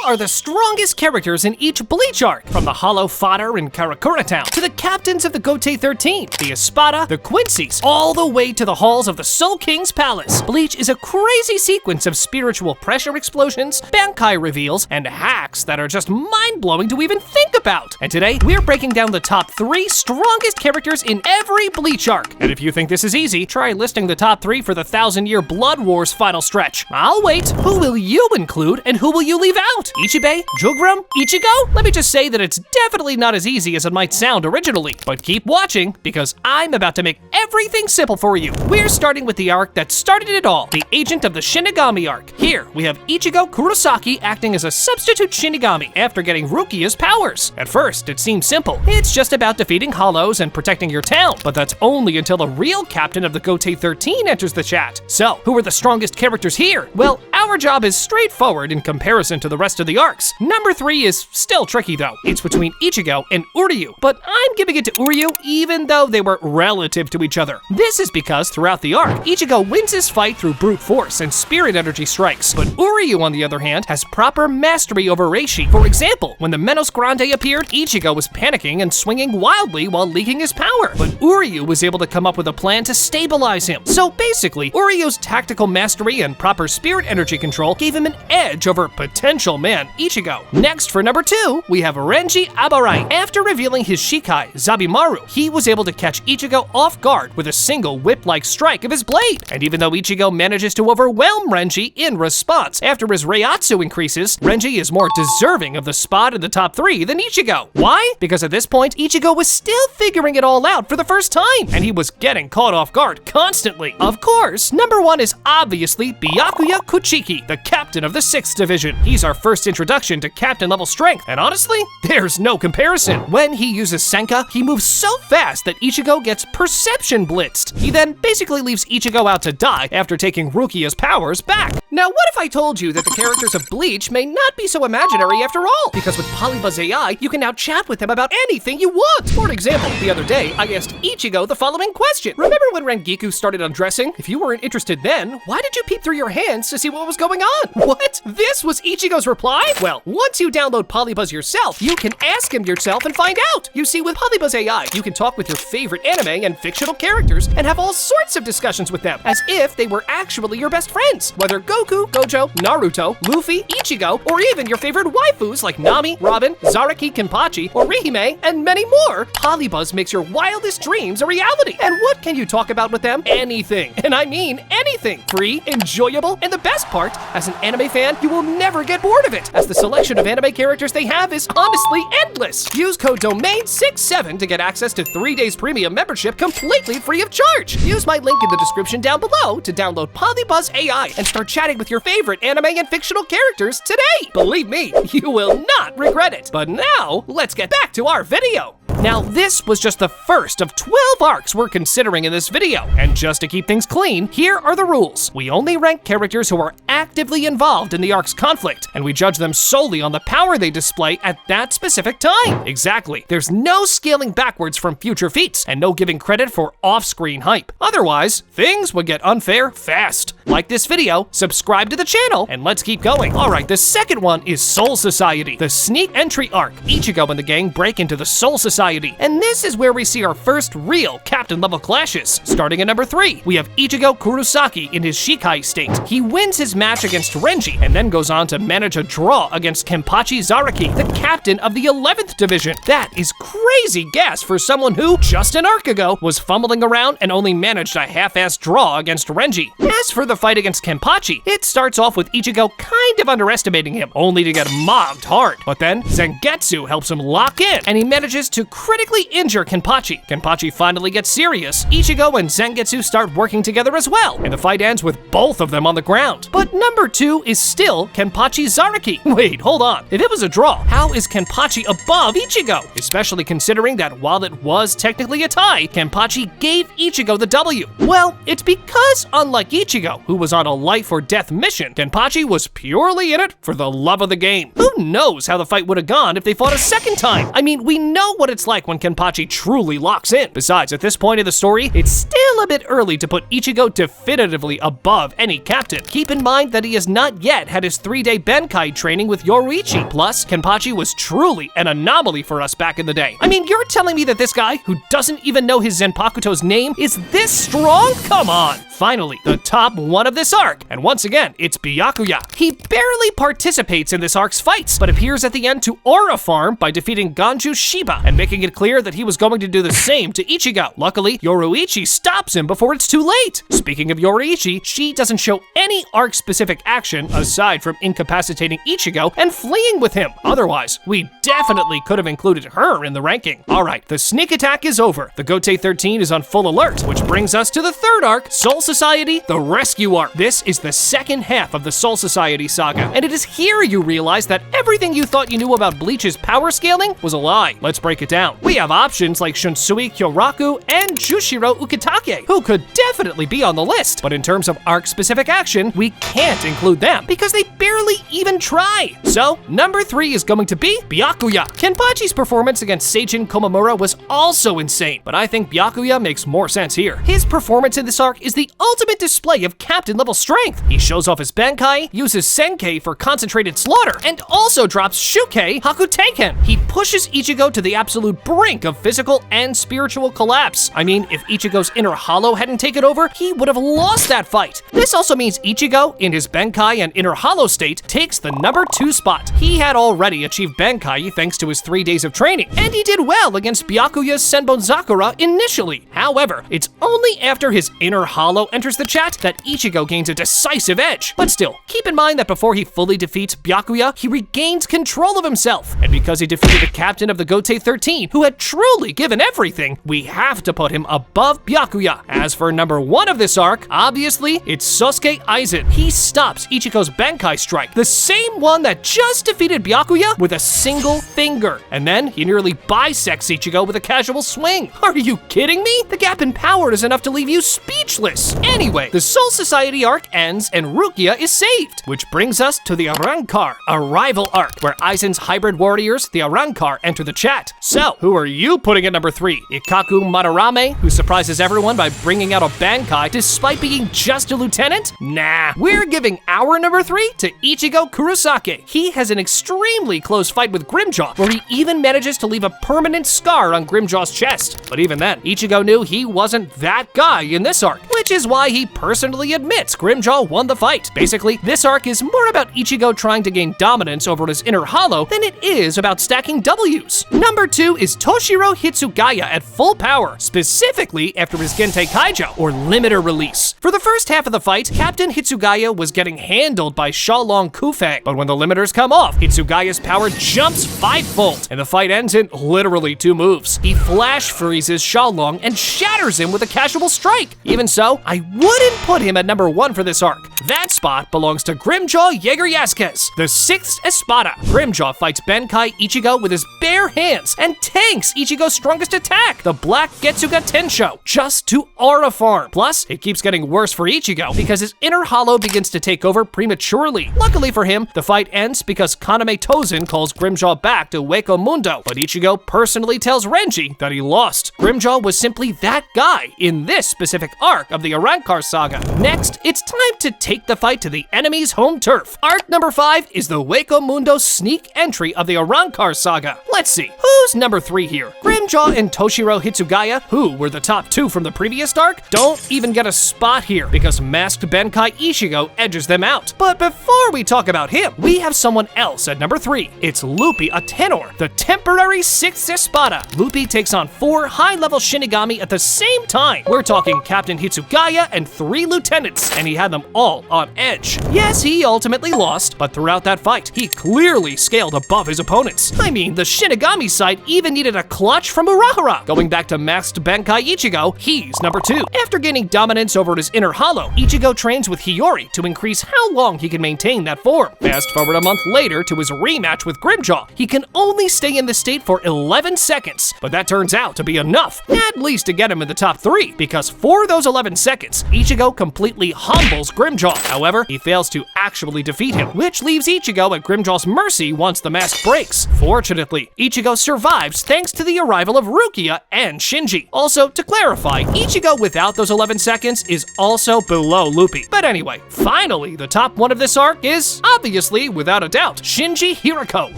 are the strongest characters in each Bleach arc, from the hollow fodder in Karakura Town, to the captains of the Gote 13, the Espada, the Quincy's, all the way to the halls of the Soul King's palace. Bleach is a crazy sequence of spiritual pressure explosions, Bankai reveals, and hacks that are just mind-blowing to even think about. And today, we're breaking down the top 3 strongest characters in every Bleach arc. And if you think this is easy, try listing the top 3 for the 1,000-year Blood Wars final stretch. I'll wait. Who will you include and who will you leave out? Ichibei? Jugrum? Ichigo? Let me just say that it's definitely not as easy as it might sound originally, but keep watching because I'm about to make everything simple for you. We're starting with the arc that started it all, the Agent of the Shinigami arc. Here, we have Ichigo Kurosaki acting as a substitute Shinigami after getting Rukia's powers. At first, it seems simple. It's just about defeating hollows and protecting your town, but that's only until the real captain of the Gote 13 enters the chat. So, who are the strongest characters here? Well, our job is straightforward in comparison to the rest of the arcs. Number 3 is still tricky though. It's between Ichigo and Uryu, but I'm giving it to Uryu even though they were relative to each other. This is because throughout the arc, Ichigo wins his fight through brute force and spirit energy strikes, but Uryu on the other hand has proper mastery over Reishi. For example, when the Menos Grande appeared, Ichigo was panicking and swinging wildly while leaking his power, but Uryu was able to come up with a plan to stabilize him. So basically, Uryu's tactical mastery and proper spirit energy control gave him an edge over potential man Ichigo. Next, for number 2, we have Renji Abarai. After revealing his Shikai, Zabimaru, he was able to catch Ichigo off guard with a single whip-like strike of his blade. And even though Ichigo manages to overwhelm Renji in response, after his Reiatsu increases, Renji is more deserving of the spot in the top 3 than Ichigo. Why? Because at this point, Ichigo was still figuring it all out for the first time, and he was getting caught off guard constantly. Of course, number 1 is obviously Byakuya Kuchiki, the captain of the 6th division. He's our first introduction to captain level strength, and honestly, there's no comparison. When he uses Senka, he moves so fast that Ichigo gets perception blitzed. He then basically leaves Ichigo out to die after taking Rukia's powers back. Now, what if I told you that the characters of Bleach may not be so imaginary after all? Because with Polybuzz AI, you can now chat with them about anything you want. For example, the other day, I asked Ichigo the following question. Remember when Rengiku started undressing? If you weren't interested then, why did you peep through your hands to see what was going on? What? This was Ichigo's reply? Well, once you download Polybuzz yourself, you can ask him yourself and find out. You see, with Polybuzz AI, you can talk with your favorite anime and fictional characters and have all sorts of discussions with them, as if they were actually your best friends. Whether Goku, Gojo, Naruto, Luffy, Ichigo, or even your favorite waifus like Nami, Robin, Zaraki, Kenpachi, or Rihime, and many more, Polybuzz makes your wildest dreams a reality. And what can you talk about with them? Anything. And I mean anything. Free, enjoyable, and the best part, as an anime fan, you will never get bored of it, as the selection of anime characters they have is honestly endless. Use code DOMAIN67 to get access to 3 days premium membership completely free of charge. Use my link in the description down below to download Polybuzz AI and start chatting with your favorite anime and fictional characters today. Believe me, you will not regret it. But now, let's get back to our video. Now, this was just the first of 12 arcs we're considering in this video, and just to keep things clean, here are the rules. We only rank characters who are actively involved in the arc's conflict, and we judge them solely on the power they display at that specific time. Exactly. There's no scaling backwards from future feats, and no giving credit for off-screen hype. Otherwise, things would get unfair fast. Like this video, subscribe to the channel, and let's keep going. Alright, the second one is Soul Society, the sneak entry arc. Ichigo and the gang break into the Soul Society, and this is where we see our first real captain level clashes. Starting at number 3, we have Ichigo Kurosaki in his Shikai state. He wins his match against Renji, and then goes on to manage a draw against Kenpachi Zaraki, the captain of the 11th division. That is crazy gas for someone who, just an arc ago, was fumbling around and only managed a half-assed draw against Renji. As for the fight against Kenpachi, it starts off with Ichigo kind of underestimating him, only to get mobbed hard. But then, Zangetsu helps him lock in, and he manages to critically injure Kenpachi. Kenpachi finally gets serious. Ichigo and Zangetsu start working together as well, and the fight ends with both of them on the ground. But number 2 is still Kenpachi Zaraki. Wait, hold on. If it was a draw, how is Kenpachi above Ichigo? Especially considering that while it was technically a tie, Kenpachi gave Ichigo the W. Well, it's because unlike Ichigo, who was on a life or death mission, Kenpachi was purely in it for the love of the game. Who knows how the fight would have gone if they fought a second time? I mean, we know what it's it's like when Kenpachi truly locks in. Besides, at this point in the story, it's still a bit early to put Ichigo definitively above any captain. Keep in mind that he has not yet had his 3-day Benkai training with Yoruichi. Plus, Kenpachi was truly an anomaly for us back in the day. I mean, you're telling me that this guy, who doesn't even know his Zenpakuto's name, is this strong? Come on! Finally, the top one of this arc, and once again, it's Byakuya. He barely participates in this arc's fights, but appears at the end to aura farm by defeating Ganju Shiba and making it clear that he was going to do the same to Ichigo. Luckily, Yoruichi stops him before it's too late. Speaking of Yoruichi, she doesn't show any arc-specific action aside from incapacitating Ichigo and fleeing with him. Otherwise, we definitely could have included her in the ranking. Alright, the sneak attack is over. The Gotei 13 is on full alert, which brings us to the third arc, Soul Society, the Rescue Arc. This is the second half of the Soul Society saga, and it is here you realize that everything you thought you knew about Bleach's power scaling was a lie. Let's break it down. We have options like Shunsui Kyoraku and Jushiro Ukitake, who could definitely be on the list, but in terms of arc-specific action, we can't include them because they barely even try. So, number 3 is going to be Byakuya. Kenpachi's performance against Seijin Komamura was also insane, but I think Byakuya makes more sense here. His performance in this arc is the ultimate display of captain-level strength. He shows off his Benkai, uses Senkei for concentrated slaughter, and also drops Shukei Hakuteiken. He pushes Ichigo to the absolute brink of physical and spiritual collapse. I mean, if Ichigo's inner hollow hadn't taken over, he would have lost that fight. This also means Ichigo, in his Benkai and inner hollow state, takes the number 2 spot. He had already achieved Benkai thanks to his 3 days of training, and he did well against Byakuya's Senbonzakura initially. However, it's only after his inner hollow enters the chat that Ichigo gains a decisive edge. But still, keep in mind that before he fully defeats Byakuya, he regains control of himself. And because he defeated the captain of the Gotei 13, who had truly given everything, we have to put him above Byakuya. As for number 1 of this arc, obviously, it's Sosuke Aizen. He stops Ichigo's Benkai strike, the same one that just defeated Byakuya, with a single finger. And then he nearly bisects Ichigo with a casual swing. Are you kidding me? The gap in power is enough to leave you speechless. Anyway, the Soul Society arc ends and Rukia is saved, which brings us to the Arrancar, a rival arc where Aizen's hybrid warriors, the Arrancar, enter the chat. So, who are you putting at number 3? Ikaku Madarame, who surprises everyone by bringing out a Bankai despite being just a lieutenant? Nah, we're giving our number 3 to Ichigo Kurosake. He has an extremely close fight with Grimjaw, where he even manages to leave a permanent scar on Grimjaw's chest. But even then, Ichigo knew he wasn't that guy in this arc, which is why he personally admits Grimjaw won the fight. Basically, this arc is more about Ichigo trying to gain dominance over his inner hollow than it is about stacking W's. Number 2 is Toshiro Hitsugaya at full power, specifically after his Gentei Kaijo, or limiter release. For the first half of the fight, Captain Hitsugaya was getting handled by Xiaolong Kufang, but when the limiters come off, Hitsugaya's power jumps 5-fold, and the fight ends in literally 2 moves. He flash freezes Xiaolong and shatters him with a casual strike. Even so, I wouldn't put him at number 1 for this arc. That spot belongs to Grimjaw Jaeger Yasuke, the 6th Espada. Grimjaw fights Benkai Ichigo with his bare hands and tanks Ichigo's strongest attack, the Black Getsuga Tensho, just to aura farm. Plus, it keeps getting worse for Ichigo because his inner hollow begins to take over prematurely. Luckily for him, the fight ends because Kaname Tozen calls Grimjaw back to Hueco Mundo, but Ichigo personally tells Renji that he lost. Grimjaw was simply that guy in this specific arc of the Arrancar saga. Next, it's time to take the fight to the enemy's home turf. Arc number 5 is the Hueco Mundo sneak entry of the Arrancar saga. Let's see, who's number 3 here? Grimjaw and Toshiro Hitsugaya, who were the top 2 from the previous arc, don't even get a spot here because masked Benkai Ichigo edges them out. But before we talk about him, we have someone else at number 3. It's Luffy a Tenor, the temporary 6th Espada. Luffy takes on 4 high-level Shinigami at the same time. We're talking Captain Hitsugaya and 3 lieutenants, and he had them all on edge. Yes, he ultimately lost, but throughout that fight, he clearly scaled above his opponents. I mean, the Shinigami side even needed a clutch from Urahara. Going back to masked Benkai Ichigo, he's number 2. After gaining dominance over his inner hollow, Ichigo trains with Hiyori to increase how long he can maintain that form. Fast forward a month later to his rematch with Grimjaw. He can only stay in this state for 11 seconds, but that turns out to be enough, at least to get him in the top 3, because for those 11 seconds, Ichigo completely humbles Grimjaw. However, he fails to actually defeat him, which leaves Ichigo at Grimjaw's mercy once the mask breaks. Fortunately, Ichigo survives thanks to the arrival level of Rukia and Shinji. Also, to clarify, Ichigo without those 11 seconds is also below Loopy. But anyway, finally, the top one of this arc is, obviously, without a doubt, Shinji Hirako.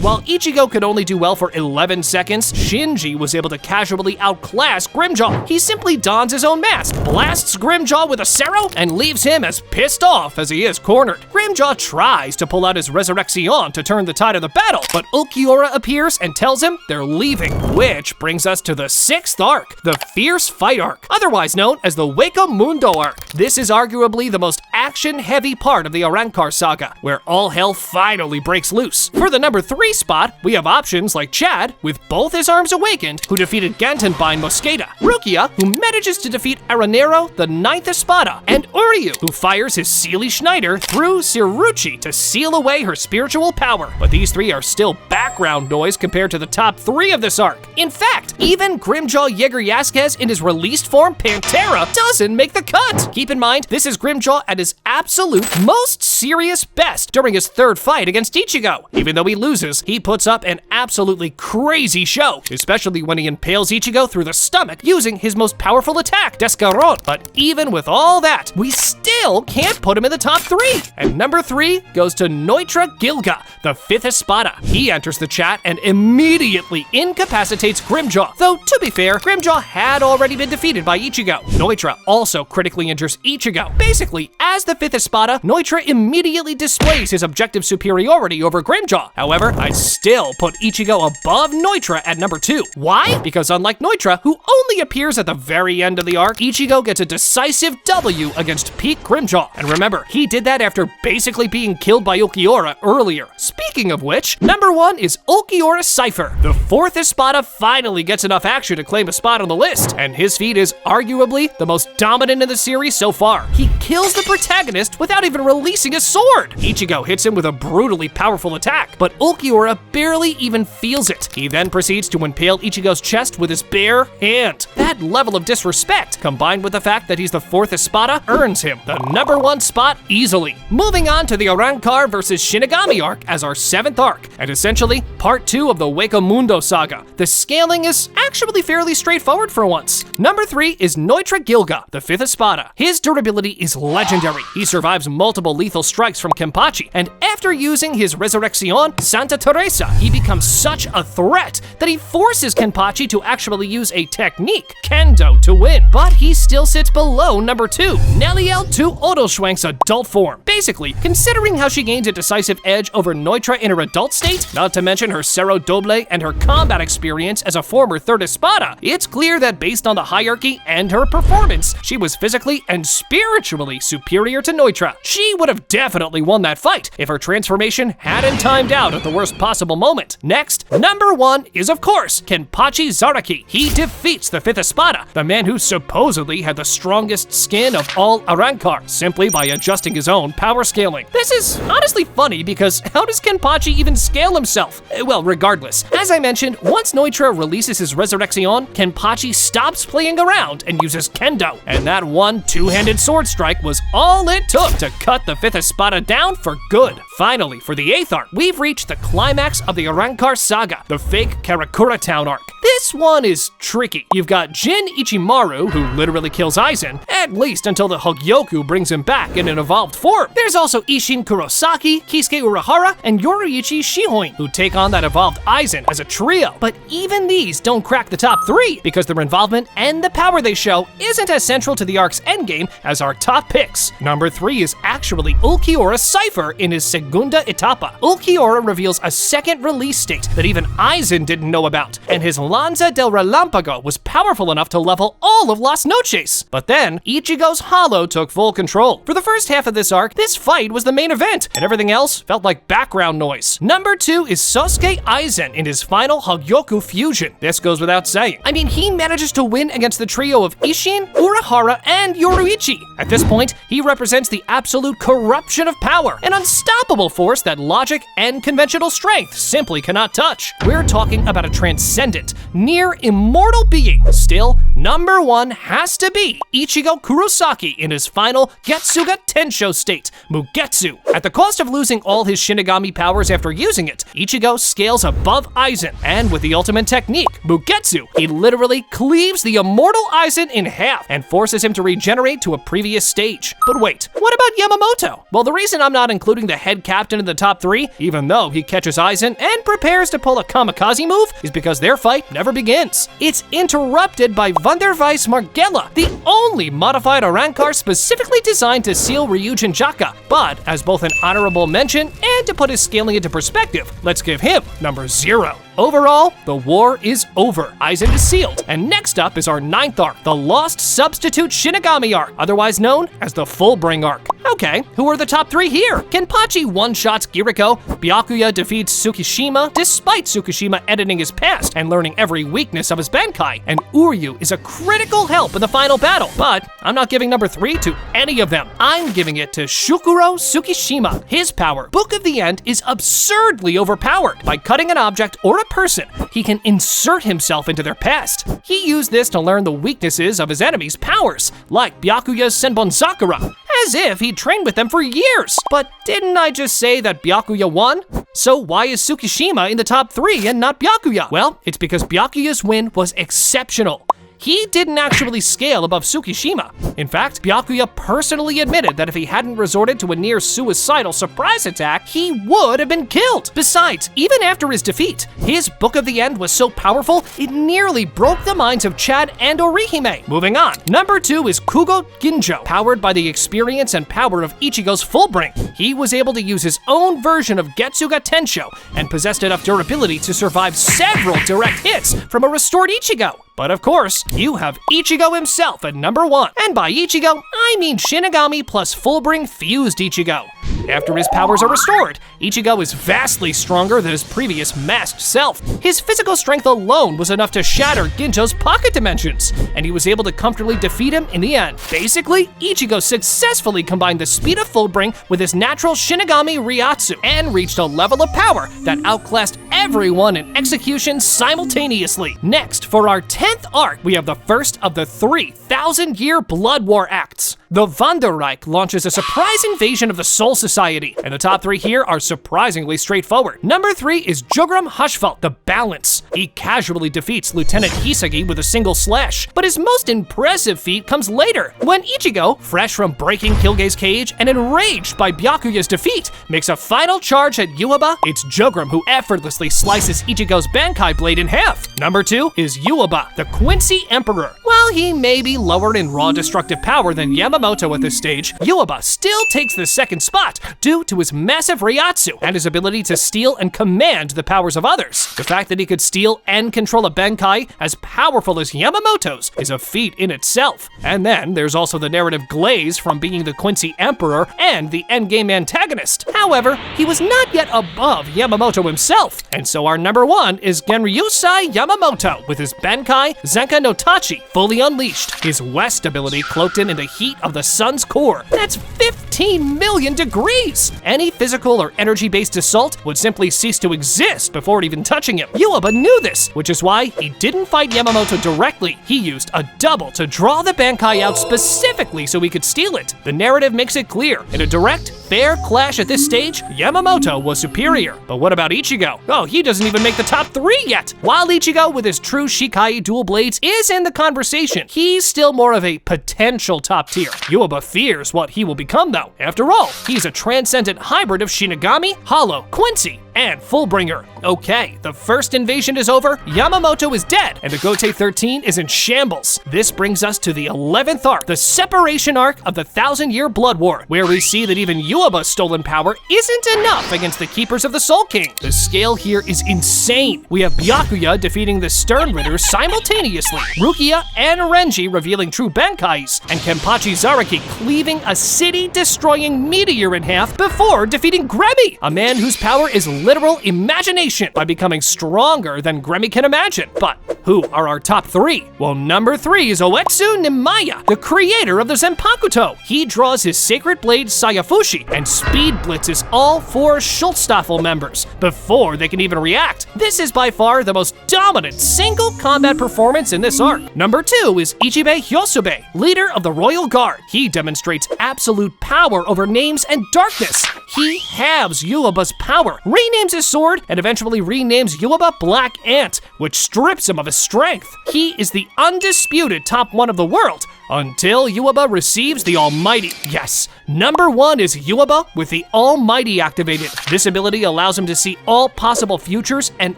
While Ichigo could only do well for 11 seconds, Shinji was able to casually outclass Grimjaw. He simply dons his own mask, blasts Grimjaw with a Sero, and leaves him as pissed off as he is cornered. Grimjaw tries to pull out his Resurrection to turn the tide of the battle, but Ulquiorra appears and tells him they're leaving. Which brings us to the 6th arc, the Fierce Fight arc, otherwise known as the Hueco Mundo arc. This is arguably the most action-heavy part of the Arrancar saga, where all hell finally breaks loose. For the number 3 spot, we have options like Chad, with both his arms awakened, who defeated Gantenbein Mosqueda, Rukia, who manages to defeat Aranero, the 9th Espada, and Uryu, who fires his Seelie Schneider through Cirucci to seal away her spiritual power. But these 3 are still background noise compared to the top 3 of this arc. In fact, even Grimjaw Yeager Yasquez in his released form Pantera doesn't make the cut. Keep in mind, this is Grimjaw at his absolute most serious best during his 3rd fight against Ichigo. Even though he loses, he puts up an absolutely crazy show, especially when he impales Ichigo through the stomach using his most powerful attack, Descaron. But even with all that, we still can't put him in the top 3. And number 3 goes to Neutra Gilga, the 5th Espada. He enters the chat and immediately incapacitates Grimjaw. Though, to be fair, Grimjaw had already been defeated by Ichigo. Neutra also critically injures Ichigo. Basically, as the 5th Espada, Neutra immediately displays his objective superiority over Grimjaw. However, I still put Ichigo above Neutra at number 2. Why? Because unlike Neutra, who only appears at the very end of the arc, Ichigo gets a decisive W against peak Grimjaw. And remember, he did that after basically being killed by Ulquiorra earlier. Speaking of which, number 1 is Ulquiorra Cypher. The 4th Espada finally gets enough action to claim a spot on the list, and his feat is arguably the most dominant in the series so far. He kills the protagonist without even releasing his sword. Ichigo hits him with a brutally powerful attack, but Ulquiorra barely even feels it. He then proceeds to impale Ichigo's chest with his bare hand. That level of disrespect, combined with the fact that he's the 4th Espada, earns him the number 1 spot easily. Moving on to the Arrancar versus Shinigami arc as our 7th arc, and essentially part 2 of the Hueco Mundo saga. The scaling is actually fairly straightforward for once. Number 3 is Neutra Gilga, the 5th Espada. His durability is legendary. He survives multiple lethal strikes from Kenpachi, and after using his Resurrection, Santa Teresa, he becomes such a threat that he forces Kenpachi to actually use a technique, Kendo, to win. But he still sits below number 2, Neliel 2 Odoschwank's adult form. Basically, considering how she gains a decisive edge over Neutra in her adult state, not to mention her Cerro Doble and her combat experience as a former 3rd Espada, it's clear that based on the hierarchy and her performance, she was physically and spiritually superior to Neutra. She would have definitely won that fight if her transformation hadn't timed out at the worst possible moment. Next, number 1 is of course Kenpachi Zaraki. He defeats the 5th Espada, the man who supposedly had the strongest skin of all Arrancar, simply by adjusting his own power scaling. This is honestly funny because how does Kenpachi even scale himself? Well, regardless, as I mentioned, once Neutra releases his Resurrection, Kenpachi stops playing around and uses Kendo, and that one two-handed sword strike was all it took to cut the 5th Espada down for good. Finally, for the 8th arc, we've reached the climax of the Arrancar saga, the fake Karakura Town arc. This one is tricky. You've got Jin Ichimaru, who literally kills Aizen, at least until the Hogyoku brings him back in an evolved form. There's also Isshin Kurosaki, Kisuke Urahara, and Yoruichi Shihoin, who take on that evolved Aizen as a trio. But even these don't crack the top 3, because their involvement and the power they show isn't as central to the arc's endgame as our top picks. Number 3 is actually Ulquiorra Cypher in his Segunda Etapa. Ulquiorra reveals a 2nd release state that even Aizen didn't know about, and his Lanza del Relámpago was powerful enough to level all of Las Noches. But then, Ichigo's Hollow took full control. For the first half of this arc, this fight was the main event, and everything else felt like background noise. Number 2 is Sosuke Aizen in his final Hogyoku fusion. This goes without saying. I mean, he manages to win against the trio of Isshin, Urahara, and Yoruichi. At this point, he represents the absolute corruption of power, an unstoppable force that logic and conventional strength simply cannot touch. We're talking about a transcendent, near immortal being. Still, Number 1 has to be Ichigo Kurosaki in his final Getsuga Tensho state, Mugetsu. At the cost of losing all his Shinigami powers after using it, Ichigo scales above Aizen, and with the ultimate technique, Mugetsu, he literally cleaves the immortal Aizen in half and forces him to regenerate to a previous stage. But wait, what about Yamamoto? Well, the reason I'm not including the head captain in the top 3, even though he catches Aizen and prepares to pull a kamikaze move, is because their fight never begins. It's interrupted by Wunderweiss Margella, the only modified Arankar specifically designed to seal Ryujin Jaka. But as both an honorable mention and to put his scaling into perspective, let's give him number 0. Overall, the war is over. Aizen is sealed. And next up is our 9th arc, the Lost Substitute Shinigami arc, otherwise known as the Fullbring arc. Okay, who are the top 3 here? Kenpachi one-shots Kiriko, Byakuya defeats Tsukishima despite Tsukishima editing his past and learning every weakness of his Benkai, and Uryu is a critical help in the final battle. But I'm not giving number 3 to any of them. I'm giving it to Shukuro Tsukishima. His power, Book of the End, is absurdly overpowered. By cutting an object or a person, he can insert himself into their past. He used this to learn the weaknesses of his enemies' powers, like Byakuya's Senbon-Sakura, as if he trained with them for years. But didn't I just say that Byakuya won? So why is Tsukishima in the top 3 and not Byakuya? Well, it's because Byakuya's win was exceptional. He didn't actually scale above Tsukishima. In fact, Byakuya personally admitted that if he hadn't resorted to a near-suicidal surprise attack, he would have been killed. Besides, even after his defeat, his Book of the End was so powerful, it nearly broke the minds of Chad and Orihime. Moving on. Number 2 is Kugo Ginjo, powered by the experience and power of Ichigo's Fullbring. He was able to use his own version of Getsuga Tensho and possessed enough durability to survive several direct hits from a restored Ichigo. But of course, you have Ichigo himself at number 1. And by Ichigo, I mean Shinigami plus Fullbring fused Ichigo. After his powers are restored, Ichigo is vastly stronger than his previous masked self. His physical strength alone was enough to shatter Ginjo's pocket dimensions, and he was able to comfortably defeat him in the end. Basically, Ichigo successfully combined the speed of Fullbring with his natural Shinigami Ryatsu and reached a level of power that outclassed everyone in execution simultaneously. Next, for our 10th arc, we have the first of the 3 thousand-year Blood War acts. The Wanderreich launches a surprise invasion of the Soul Society, and the top 3 here are surprisingly straightforward. Number 3 is Jugram Hushvelt, the Balance. He casually defeats Lieutenant Hisagi with a single slash, but his most impressive feat comes later, when Ichigo, fresh from breaking Kilge's cage and enraged by Byakuya's defeat, makes a final charge at Yuaba. It's Jugram who effortlessly slices Ichigo's Bankai blade in half. Number 2 is Yuaba, the Quincy Emperor. While he may be lower in raw destructive power than Yamamoto at this stage, Yuaba still takes the second spot due to his massive Ryatsu and his ability to steal and command the powers of others. The fact that he could steal and control a Benkai as powerful as Yamamoto's is a feat in itself. And then there's also the narrative glaze from being the Quincy Emperor and the endgame antagonist. However, he was not yet above Yamamoto himself, and so our number 1 is Genryusai Yamamoto with his Benkai Zenka no Tachi fully unleashed, his West ability cloaked in the heat of the sun's core. That's 15 million degrees! Any physical or energy-based assault would simply cease to exist before it even touching him. Yuaba knew this, which is why he didn't fight Yamamoto directly. He used a double to draw the Bankai out specifically so he could steal it. The narrative makes it clear. In a direct, fair clash at this stage, Yamamoto was superior. But what about Ichigo? Oh, he doesn't even make the top 3 yet! While Ichigo with his true Shikai dual blades is in the conversation, he's still more of a potential top tier. Yuaba fears what he will become though. After all, he's a transcendent hybrid of Shinigami, Hollow, Quincy, and Fullbringer. Okay, the first invasion is over, Yamamoto is dead, and the Gotei 13 is in shambles. This brings us to the 11th arc, the separation arc of the 1000-year Blood War, where we see that even Yuaba's stolen power isn't enough against the Keepers of the Soul King. The scale here is insane. We have Byakuya defeating the Stern Ritters simultaneously, Rukia and Renji revealing true Benkais, and Kenpachi Zaraki cleaving a city-destroying meteor in half before defeating Gremmy, a man whose power is literal imagination by becoming stronger than Grammy can imagine. But who are our top 3? Well, number 3 is Oetsu Nimaya, the creator of the Zanpakuto. He draws his sacred blade Sayafushi and speed blitzes all 4 Schultzstaffel members before they can even react. This is by far the most dominant single combat performance in this arc. Number 2 is Ichibe Hyosube, leader of the Royal Guard. He demonstrates absolute power over names and darkness. He halves Yuaba's power, renames his sword, and eventually renames Yuaba Black Ant, which strips him of his strength. He is the undisputed top 1 of the world, until Yuaba receives the Almighty. Yes, number 1 is Yuaba with the Almighty activated. This ability allows him to see all possible futures and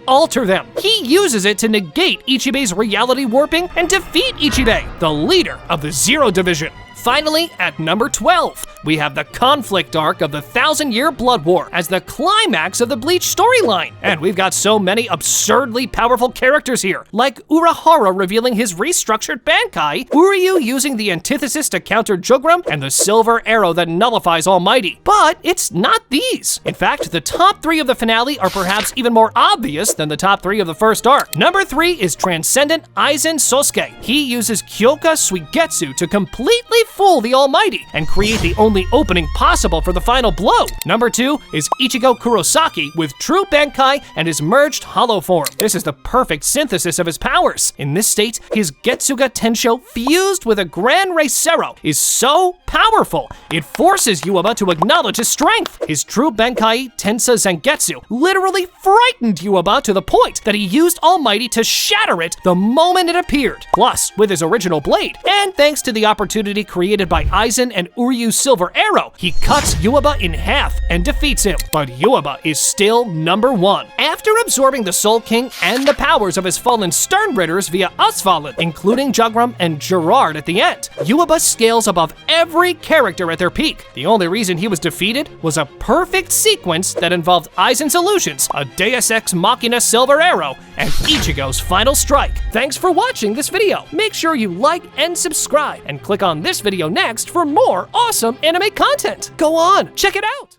alter them. He uses it to negate Ichibe's reality warping and defeat Ichibe, the leader of the Zero Division. Finally, at number 12, we have the conflict arc of the 1,000-Year Blood War as the climax of the Bleach storyline. And we've got so many absurdly powerful characters here, like Urahara revealing his restructured Bankai, Uryu using the antithesis to counter Jugram, and the silver arrow that nullifies Almighty. But it's not these. In fact, the top 3 of the finale are perhaps even more obvious than the top 3 of the first arc. Number 3 is Transcendent Aizen Sosuke. He uses Kyoka Suigetsu to completely fool the Almighty and create the only opening possible for the final blow. Number 2 is Ichigo Kurosaki with True Bankai and his merged hollow form. This is the perfect synthesis of his powers. In this state, his Getsuga Tensho fused with a Gran Reisero is so powerful, it forces Yuaba to acknowledge his strength. His True Bankai Tensa Zangetsu literally frightened Yuaba to the point that he used Almighty to shatter it the moment it appeared. Plus, with his original blade, and thanks to the opportunity created by Aizen and Uryu's silver arrow, he cuts Yuaba in half and defeats him. But Yuaba is still number 1. After absorbing the Soul King and the powers of his fallen Stern Ritters via Asfallen, including Jugram and Gerard at the end, Yuaba scales above every character at their peak. The only reason he was defeated was a perfect sequence that involved Aizen's illusions, a Deus Ex Machina silver arrow, and Ichigo's final strike. Thanks for watching this video. Make sure you like and subscribe, and click on this video next for more awesome anime content. Go on, check it out!